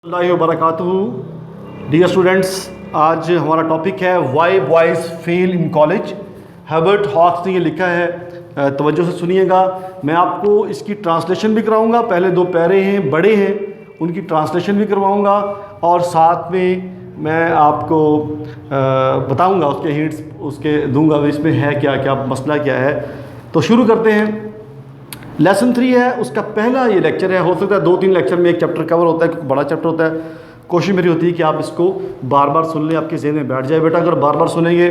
अल्लाह वबरकातुहू। Dear students, आज हमारा topic है why boys fail in college. Herbert Hawkes ने ये लिखा है, तवज्जो से सुनिएगा। मैं आपको इसकी ट्रांसलेशन भी कराऊंगा, पहले दो पैरे हैं बड़े हैं उनकी ट्रांसलेशन भी करवाऊंगा और साथ में मैं आपको बताऊंगा उसके हिंट्स उसके दूंगा इसमें है क्या क्या मसला क्या है। तो शुरू करते हैं। लेसन 3 है, उसका पहला ये लेक्चर है। हो सकता है 2-3 लेक्चर में एक चैप्टर कवर होता है क्योंकि बड़ा चैप्टर होता है। कोशिश मेरी होती है कि आप इसको बार बार सुन लें, आपके ज़हन में बैठ जाए। बेटा अगर बार बार सुनेंगे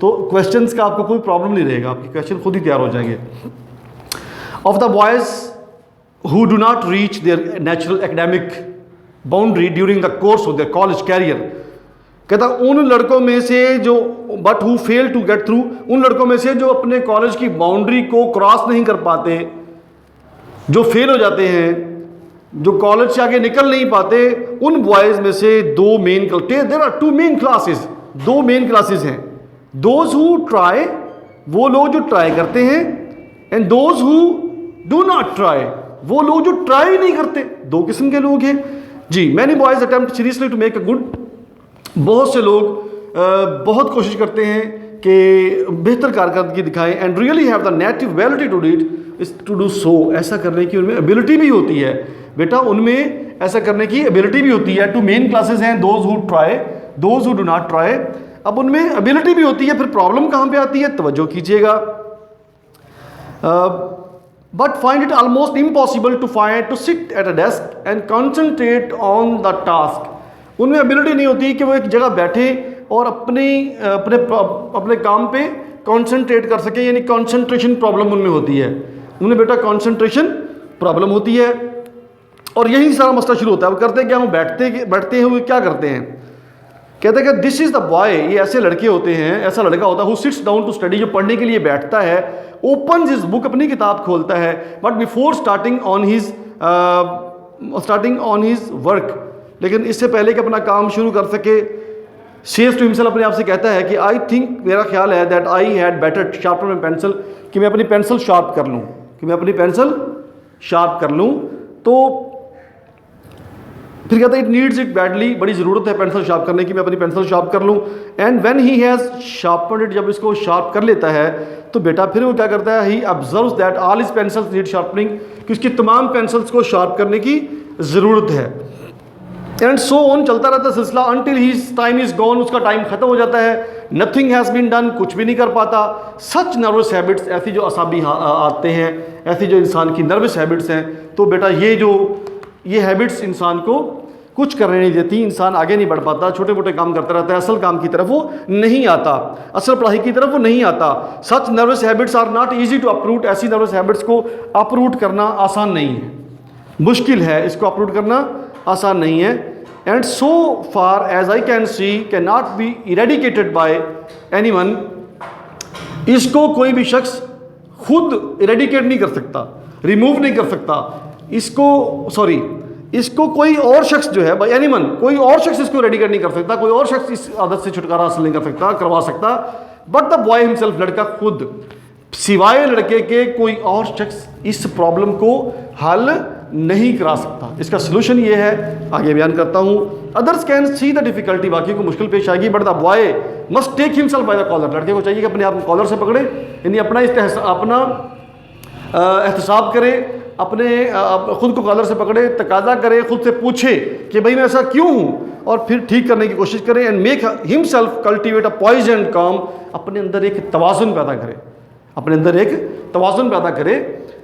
तो क्वेश्चंस का आपको कोई प्रॉब्लम नहीं रहेगा, आपके क्वेश्चन खुद ही तैयार हो जाएंगे। Of the boys who do not reach their natural academic boundary during the course of their college career, कहता उन लड़कों में से जो but who fail to get through, उन लड़कों में से जो अपने कॉलेज की बाउंड्री को क्रॉस नहीं कर पाते, जो फेल हो जाते हैं, जो कॉलेज से आगे निकल नहीं पाते, उन बॉयज़ में से दो main there are 2 main classes, 2 main classes हैं। दोज हु ट्राई, वो लोग जो ट्राई करते हैं, and those who do not try, वो लोग जो ट्राई नहीं करते। 2 किस्म के लोग हैं जी। Many boys attempt seriously to make a good, बहुत से लोग बहुत कोशिश करते हैं कि बेहतर कारकर्दगी दिखाएं, and really have the native ability to do so, ऐसा करने की उनमें एबिलिटी भी होती है। बेटा उनमें ऐसा करने की एबिलिटी भी होती है। 2 मेन क्लासेस हैं, those who try, those who do not try. अब उनमें एबिलिटी भी होती है, फिर प्रॉब्लम कहाँ पे आती है, तवज्जो कीजिएगा। But find it almost impossible to sit at a desk and concentrate on the task. उनमें एबिलिटी नहीं होती कि वो एक जगह बैठे और अपने काम पे कॉन्सेंट्रेट कर सके, यानी कॉन्सेंट्रेशन प्रॉब्लम उनमें होती है। उन्हें बेटा कॉन्सेंट्रेशन प्रॉब्लम होती है और यही सारा मसला शुरू होता है। वो करते क्या, वो बैठते हुए क्या करते हैं, कहते हैं कि दिस इज़ द बॉय, ये ऐसे लड़के होते हैं, ऐसा लड़का होता है who sits down to study, जो पढ़ने के लिए बैठता है, ओपन्स हिज बुक, अपनी किताब खोलता है, but before starting on his work, लेकिन इससे पहले कि अपना काम शुरू कर सके, सेज टू हिमसेल्फ, अपने आप से कहता है कि आई थिंक, मेरा ख्याल है, that I had better sharpen my pencil, कि मैं अपनी पेंसिल शार्प कर लूँ, कि मैं अपनी पेंसिल शार्प कर लूँ। तो फिर कहता है इट नीड्स इट बैडली, बड़ी ज़रूरत है पेंसिल शार्प करने की, मैं अपनी पेंसिल शार्प कर लूँ। And when he has sharpened it, जब इसको शार्प कर लेता है तो बेटा फिर वो क्या करता है, he observes that all his pencils need sharpening, कि उसकी तमाम पेंसिल्स को शार्प करने की ज़रूरत है। एंड सो ऑन, चलता रहता है सिलसिला, until his time is gone, उसका टाइम ख़त्म हो जाता है। नथिंग हैज़ बीन डन, कुछ भी नहीं कर पाता। सच नर्वस हैबिट्स, ऐसी जो असाबी आते हैं, ऐसी जो इंसान की नर्वस हैबिट्स हैं, तो बेटा ये हैबिट्स इंसान को कुछ करने नहीं देती, इंसान आगे नहीं बढ़ पाता, छोटे मोटे काम करता रहता है, असल काम की तरफ वो नहीं आता, असल पढ़ाई की तरफ वो नहीं आता। Such nervous habits are not easy to uproot, ऐसी नर्वस हैबिट्स को अपरूट करना आसान नहीं है, मुश्किल है, इसको अपरूट करना आसान नहीं है। And so far as I can see can not be eradicated by anyone, इसको कोई भी शख्स खुद इरेडिकेट नहीं कर सकता, रिमूव नहीं कर सकता, इसको कोई और शख्स जो है बाय एनीवन, कोई और शख्स इसको इरेडिकेट नहीं कर सकता, कोई और शख्स इस आदत से छुटकारा हासिल नहीं कर सकता, करवा सकता, बट द बॉय हिमसेल्फ, लड़का खुद, सिवाय लड़के के कोई और शख्स इस प्रॉब्लम को हल नहीं करा सकता। इसका सलूशन ये है, आगे बयान करता हूँ। Others can see the difficulty, बाकी को मुश्किल पेश आएगी, but the boy must take himself by the collar, लड़के को चाहिए कि अपने आप को कॉलर से पकड़े, यानी अपना एहतसाब करे, अपने खुद को कॉलर से पकड़े, तकाजा करे, खुद से पूछे कि भाई मैं ऐसा क्यों हूँ, और फिर ठीक करने की कोशिश करे। And make himself cultivate a poise and calm, अपने अंदर एक तवाज़ुन पैदा करे, अपने अंदर एक तवाज़ुन पैदा करे।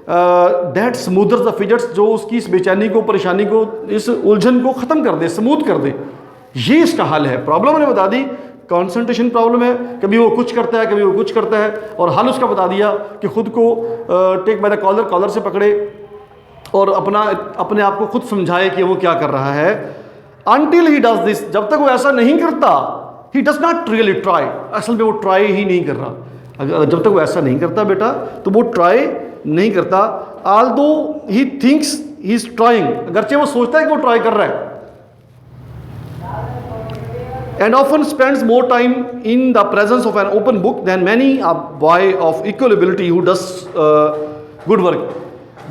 दैट स्मूदर द फिजट्स, जो उसकी इस बेचैनी को, परेशानी को, इस उलझन को ख़त्म कर दे, स्मूथ कर दे, ये इसका हल है। प्रॉब्लम मैंने बता दी, कंसंट्रेशन प्रॉब्लम है, कभी वो कुछ करता है, कभी वो कुछ करता है, और हल उसका बता दिया कि खुद को take by the collar, collar से पकड़े और अपने आप को खुद समझाए कि वो क्या कर रहा है। अनटिल ही डज दिस, जब तक वो ऐसा नहीं करता, ही डज नॉट रियली ट्राई, असल में वो ट्राई ही नहीं कर रहा। अगर जब तक वो ऐसा नहीं करता बेटा, तो वो ट्राई नहीं करता। Although he thinks he is trying, अगरचे वो सोचता है कि वो ट्राई कर रहा है। And often spends more time in the presence of an open book than many a boy of equal ability who does good work.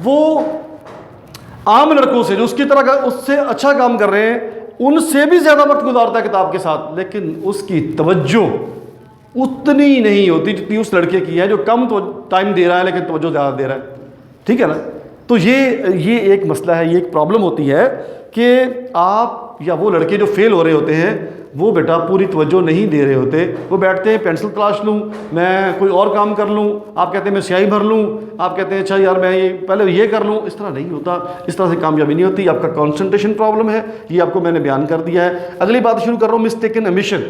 वो आम लड़कों से जो उसकी तरह का उससे अच्छा काम कर रहे हैं, उनसे भी ज़्यादा वक्त गुजारता है किताब के साथ, लेकिन उसकी तवज्जो उतनी नहीं होती जितनी उस लड़के की है जो कम तो टाइम दे रहा है लेकिन तवज्जो ज़्यादा दे रहा है। ठीक है ना। तो ये एक मसला है, ये एक प्रॉब्लम होती है कि आप या वो लड़के जो फेल हो रहे होते हैं वो बेटा पूरी तवज्जो नहीं दे रहे होते। वो बैठते हैं पेंसिल तलाश लूँ, मैं कोई और काम कर लूँ, आप कहते हैं मैं स्याही भर लूँ, आप कहते हैं अच्छा यार मैं ये पहले ये कर लूँ। इस तरह नहीं होता, इस तरह से कामयाबी नहीं होती। आपका कॉन्सेंट्रेशन प्रॉब्लम है, ये आपको मैंने बयान कर दिया है। अगली बात शुरू कर रहा हूँ, मिस्टेकन एम्बिशन।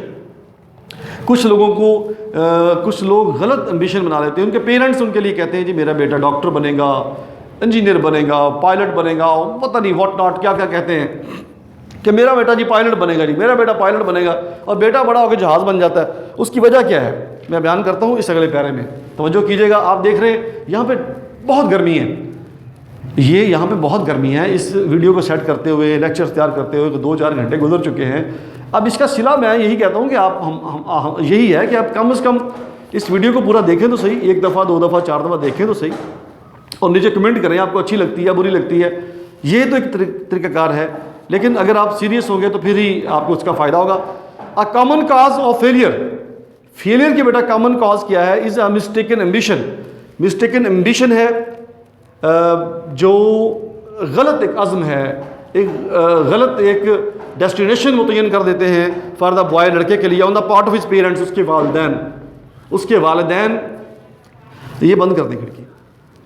कुछ लोगों को कुछ लोग गलत एम्बिशन बना लेते हैं। उनके पेरेंट्स उनके लिए कहते हैं जी मेरा बेटा डॉक्टर बनेगा, इंजीनियर बनेगा, पायलट बनेगा, पता नहीं व्हाट नॉट क्या क्या कहते हैं कि मेरा बेटा जी पायलट बनेगा, जी मेरा बेटा पायलट बनेगा, और बेटा बड़ा होकर जहाज़ बन जाता है। उसकी वजह क्या है मैं बयान करता हूँ इस अगले पैरे में, तवज्जो कीजिएगा। आप देख रहे हैं यहाँ पे बहुत गर्मी है, ये यहाँ पे बहुत गर्मी है। इस वीडियो को सेट करते हुए, लेक्चर्स तैयार करते हुए 2-4 घंटे गुजर चुके हैं। अब इसका सिला मैं यही कहता हूँ कि आप हम यही है कि आप कम से कम इस वीडियो को पूरा देखें तो सही, 1 दफ़ा 2 दफ़ा 4 दफ़ा देखें तो सही, और नीचे कमेंट करें आपको अच्छी लगती है बुरी लगती है। ये तो एक तरीक़ाकार है, लेकिन अगर आप सीरियस होंगे तो फिर ही आपको उसका फ़ायदा होगा। A common cause of failure के बेटा कॉमन काज क्या है? Is a mistaken ambition. Mistaken ambition है जो गलत एक अज़्म है, एक गलत एक डेस्टिनेशन मुतय्यन कर देते हैं फॉर द बॉय, लड़के के लिए, on the part of his parents, उसके वालिदैन ये बंद कर दी खिड़की,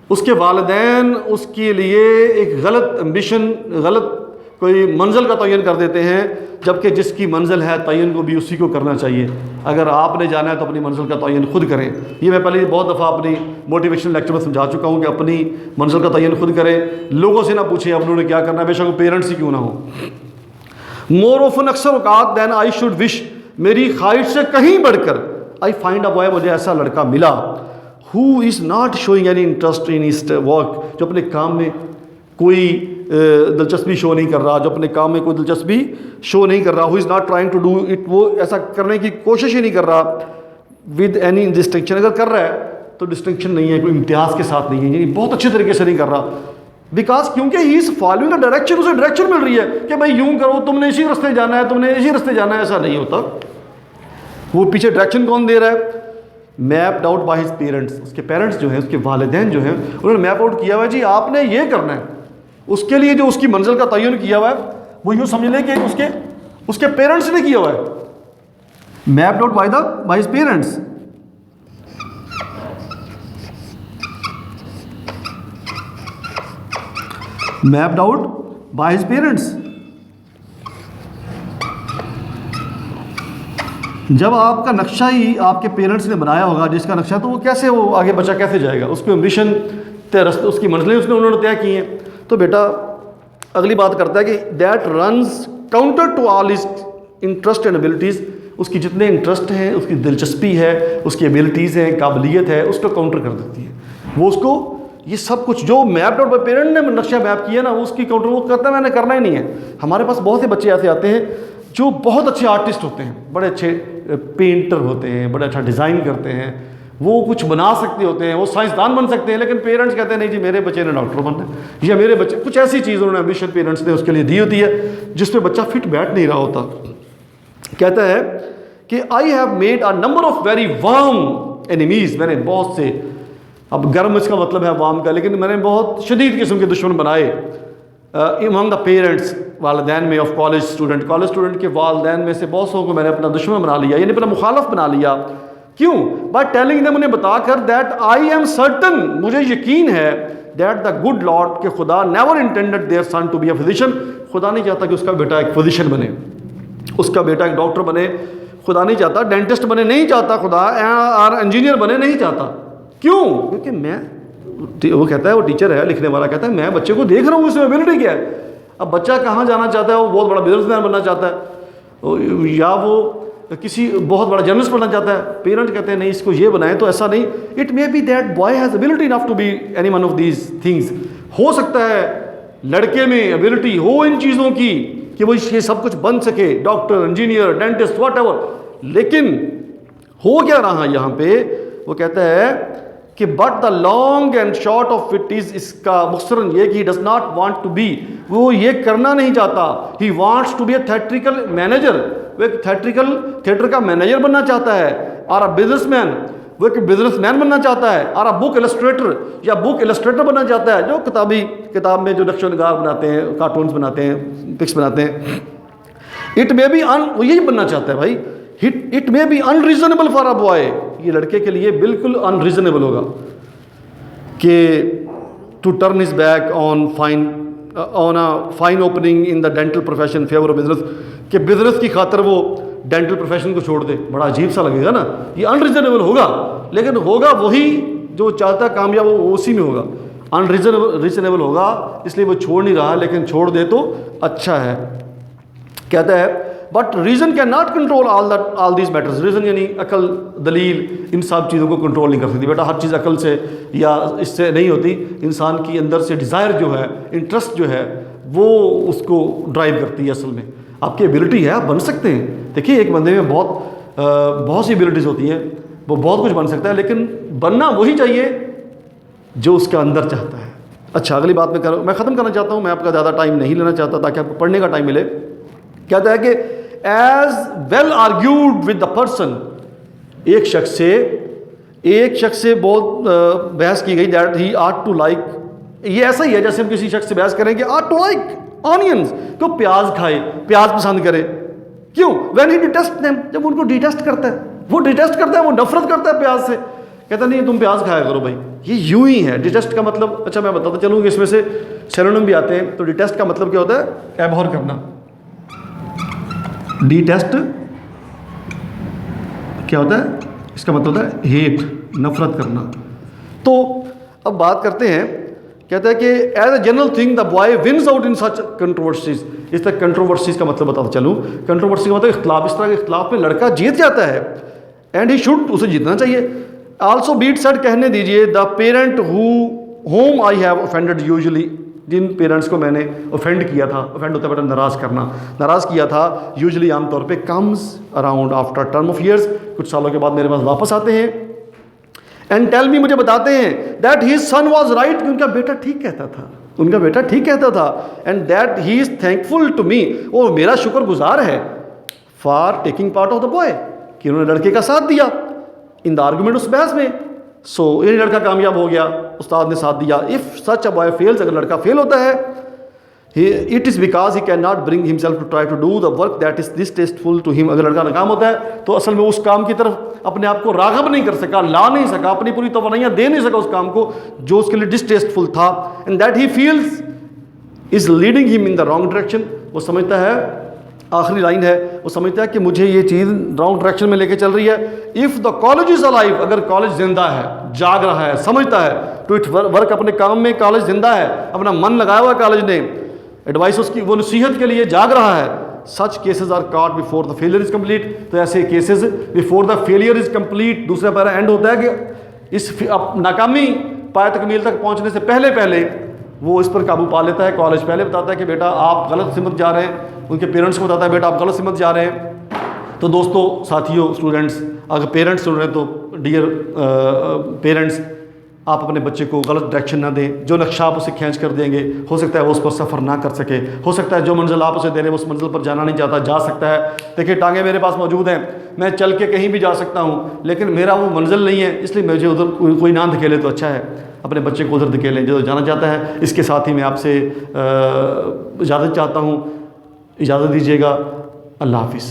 उसके वालिदैन उसके लिए एक गलत एम्बिशन, गलत कोई मंजिल का तयन कर देते हैं, जबकि जिसकी मंजिल है तयन को भी उसी को करना चाहिए। अगर आपने जाना है तो अपनी मंजिल का तयन खुद करें। ये मैं पहले बहुत दफ़ा अपनी मोटिवेशनल लेक्चर में समझा चुका हूँ कि अपनी मंजिल का तयन खुद करें, लोगों से ना पूछें अब उन्होंने क्या करना है, बेशक वो पेरेंट्स ही क्यों ना हो। मोर ऑफन, अक्सर औकात, दैन आई शुड विश, मेरी ख्वाहिश से कहीं बढ़कर, आई फाइंड अ बॉय, मुझे ऐसा लड़का मिला, who is not showing any interest in his work, जो अपने काम में कोई दिलचस्पी शो नहीं कर रहा, जो अपने काम में कोई दिलचस्पी शो नहीं कर रहा, who is not trying to do it, वो ऐसा करने की कोशिश ही नहीं कर रहा, विद एनी डिस्टिंक्शन, अगर कर रहा है तो डिस्टिंक्शन नहीं है, कोई इम्तियाज़ के साथ नहीं है, यानी बहुत अच्छे तरीके से नहीं कर रहा। बिकॉज क्योंकि he is following a direction, उसे डायरेक्शन मिल रही है कि भाई यूँ करो, तुमने इसी रास्ते जाना है, तुमने इसी रास्ते जाना है। ऐसा नहीं होता। वो पीछे डायरेक्शन कौन दे रहा है? Mapped out by his parents, उसके पेरेंट्स जो हैं, उसके वालिदैन जो हैं, उन्होंने मैप आउट किया हुआ है जी आपने ये करना है। उसके लिए जो उसकी मंजिल का तयन किया हुआ है वो यूँ समझ लें कि उसके पेरेंट्स ने किया हुआ है, mapped out by his parents. Mapped out by his parents. जब आपका नक्शा ही आपके पेरेंट्स ने बनाया होगा, जिसका नक्शा, तो वो कैसे, वो आगे बच्चा कैसे जाएगा? उसकी एम्बिशन उसकी मंजिलें उन्होंने तय की हैं। तो बेटा अगली बात करता है कि that runs counter to all his interest and abilities, उसकी जितने इंटरेस्ट हैं, उसकी दिलचस्पी है, उसकी एबिलिटीज़ हैं, काबिलियत है, उसको काउंटर कर देती है। वो उसको ये सब कुछ जो मैप आउट बाय पेरेंट ने नक्शा मैप किया ना, वो उसकी काउंटर, वो कहता है मैंने करना ही नहीं है। हमारे पास बहुत से बच्चे ऐसे आते हैं जो बहुत अच्छे आर्टिस्ट होते हैं, बड़े अच्छे पेंटर होते हैं, बड़े अच्छा डिज़ाइन करते हैं, वो कुछ बना सकते होते हैं, वो साइंसदान बन सकते हैं, लेकिन पेरेंट्स कहते हैं नहीं जी मेरे बच्चे ने डॉक्टर बनना है, या मेरे बच्चे, कुछ ऐसी चीज़ उन्होंने एम्बिशन पेरेंट्स ने उसके लिए दी होती है जिसपे बच्चा फिट बैठ नहीं रहा होता। कहता है कि I have made a number of very warm enemies, मैंने बहुत से, अब गर्म इसका मतलब है वार्म का, लेकिन मैंने बहुत शदीद किस्म के दुश्मन बनाए अमंग द पेरेंट्स, वालिदैन में, ऑफ कॉलेज स्टूडेंट के वालिदैन में से बहुत सौ को मैंने अपना दुश्मन बना लिया, यानी अपना मुखालफ बना लिया। क्यों? बाय टेलिंग देम, उन्हें बताकर, दैट आई एम सर्टन, मुझे यकीन है, दैट द गुड लॉर्ड, के खुदा never intended their son to be a physician, खुदा नहीं चाहता कि उसका बेटा एक फिजिशियन बने, उसका बेटा एक डॉक्टर बने, खुदा नहीं चाहता, डेंटिस्ट बने नहीं चाहता खुदा, और इंजीनियर बने नहीं चाहता। क्यों? क्योंकि वो कहता है, वो टीचर है, लिखने वाला कहता है मैं बच्चे को देख रहा हूँ उसमें एबिलिटी क्या है। अब बच्चा कहाँ जाना चाहता है? वो बहुत बड़ा बिजनेसमैन बनना चाहता है, या वो किसी बहुत बड़ा जर्नलिस्ट बनना चाहता है। पेरेंट कहते हैं नहीं इसको ये बनाए, तो ऐसा नहीं, it may be that boy has ability enough to be any one of these things, हो सकता है लड़के में एबिलिटी हो इन चीज़ों की कि वो ये सब कुछ बन सके, डॉक्टर, इंजीनियर, डेंटिस्ट, व्हाटएवर, लेकिन हो क्या रहा यहाँ पे? वो कहता है कि but the long and short of it is, इसका मुख्तसरन ये कि he does not want to be, वो ये करना नहीं चाहता, he wants to be a theatrical manager, वो एक थिएटर का मैनेजर बनना चाहता है, और अ बिजनेसमैन, वो एक बिजनेसमैन बनना चाहता है, और अ बुक इलस्ट्रेटर या बुक इलस्ट्रेटर बनना चाहता है, जो किताब में जो नक्शो निगार बनाते हैं, कार्टून्स बनाते हैं, पिक्स बनाते हैं। इट मे बी वो यही बनना चाहता है भाई। It may be unreasonable for a boy, ये लड़के के लिए बिल्कुल अनरीजनेबल होगा कि to turn his back on a fine opening in the dental profession favour of business, कि बिजनेस की खातर वो डेंटल प्रोफेशन को छोड़ दे। बड़ा अजीब सा लगेगा ना, ये अनरीजनेबल होगा, लेकिन होगा वही जो चाहता है कामयाब, वो उसी में होगा। अनरीजनेबल होगा इसलिए वो छोड़ नहीं रहा, लेकिन छोड़ दे तो अच्छा है। कहता है but reason can not control all these matters, reason यानी अकल, दलील, इन सब चीज़ों को कंट्रोल नहीं कर सकती बेटा। हर चीज़ अकल से या इससे नहीं होती, इंसान की अंदर से डिज़ायर जो है, इंटरेस्ट जो है, वो उसको ड्राइव करती है। असल में आपकी एबिलिटी है, आप बन सकते हैं। देखिए एक बंदे में बहुत सी एबिलिटीज़ होती हैं, वो बहुत कुछ बन सकता है, लेकिन बनना वही चाहिए जो उसके अंदर चाहता है। अच्छा, अगली बात मैं ख़त्म करना चाहता हूँ, मैं आपका ज़्यादा टाइम नहीं लेना चाहता ताकि आपको पढ़ने का टाइम मिले। कहता है कि as well argued with the person, एक शख्स से बहुत बहस की गई, that he ought to like, ये ऐसा ही है जैसे हम किसी शख्स से बहस करें कि आट टू लाइक ऑनियंस, तो प्याज खाए, प्याज पसंद करे। क्यों? व्हेन ही डिटेस्ट देम, जब उनको डिटेस्ट करता है, वो डिटेस्ट करता है, वो नफरत करता है प्याज से, कहता नहीं तुम प्याज खाया करो भाई। ये यूं ही है डिटेस्ट का मतलब। अच्छा मैं बताता चलूँ, इसमें से सिनोनिम भी आते हैं। तो डिटेस्ट का मतलब क्या होता है? एबहॉर करना। डिटेस्ट क्या होता है? इसका मतलब होता है हेट, नफरत करना। तो अब बात करते हैं, कहता है कि as a general thing the boy wins out in such controversies. इस तरह कंट्रोवर्सीज का मतलब बताता चलूँ। कंट्रोवर्सी का मतलब इख्तलाफ, इस तरह के इख्तलाफ में लड़का जीत जाता है, एंड ही शुड, उसे जीतना चाहिए। आल्सो बीट सेड, कहने दीजिए, the parent whom I have offended, usually जिन पेरेंट्स को मैंने ऑफेंड किया था, ऑफेंड होता है बेटा नाराज़ करना, नाराज़ किया था, यूजुअली आमतौर पे comes around after term of years, कुछ सालों के बाद मेरे पास वापस आते हैं, एंड टेल मी, मुझे बताते हैं, that his son was right, कि उनका बेटा ठीक कहता था, उनका बेटा ठीक कहता था, and that he is thankful to me, वो मेरा शुक्रगुजार है, for taking part of the boy, कि उन्होंने लड़के का साथ दिया इन द आर्गूमेंट, उस बहस में। सो ये लड़का कामयाब हो गया, उस्ताद ने साथ दिया। If such a boy fails, अगर लड़का फेल होता है, it is because he can not bring himself to try to do the work that is distasteful to him. अगर लड़का नाकाम होता है तो असल में उस काम की तरफ अपने आप को राग़ब नहीं कर सका, ला नहीं सका, अपनी पूरी तवन्नाइयाँ दे नहीं सका उस काम को जो उसके लिए डिसटेस्टफुल था, and that he feels is leading him in the wrong direction. वो समझता है, आखिरी लाइन है, वो समझता है कि मुझे ये चीज़ रॉन्ग डायरेक्शन में लेके चल रही है। If the college is alive, अगर कॉलेज जिंदा है, जाग रहा है, समझता है, टू इट वर्क, अपने काम में कॉलेज जिंदा है, अपना मन लगाया हुआ कॉलेज ने, एडवाइस उसकी, वो नसीहत के लिए जाग रहा है। Such cases are caught before the failure is complete, तो ऐसे cases before the failure is complete, दूसरा पैरा एंड होता है कि इस नाकामी पाए तकमील तक पहुंचने से पहले पहले वो इस पर काबू पा लेता है। कॉलेज पहले बताता है कि बेटा आप गलत सिमत जा रहे हैं, उनके पेरेंट्स को बताता है बेटा आप गलत सिमत जा रहे हैं। तो दोस्तों, साथियों, स्टूडेंट्स, अगर पेरेंट्स सुन रहे हैं तो डियर पेरेंट्स, आप अपने बच्चे को गलत डायरेक्शन ना दें। जो नक्शा आप उसे खींच कर देंगे, हो सकता है वो उस पर सफ़र ना कर सके, हो सकता है जो मंजिल आप उसे दे रहे हैं उस मंजिल पर जाना नहीं चाहता, जा सकता है। देखिए टांगे मेरे पास मौजूद हैं, मैं चल के कहीं भी जा सकता हूँ, लेकिन मेरा वो मंजिल नहीं है, इसलिए मुझे उधर कोई ना धकेले तो अच्छा है, अपने बच्चे को उधर धकेलें जो जाना चाहता है। इसके साथ ही मैं आपसे इजाज़त चाहता हूँ, इजाज़त दीजिएगा। अल्लाह हाफ़िज़।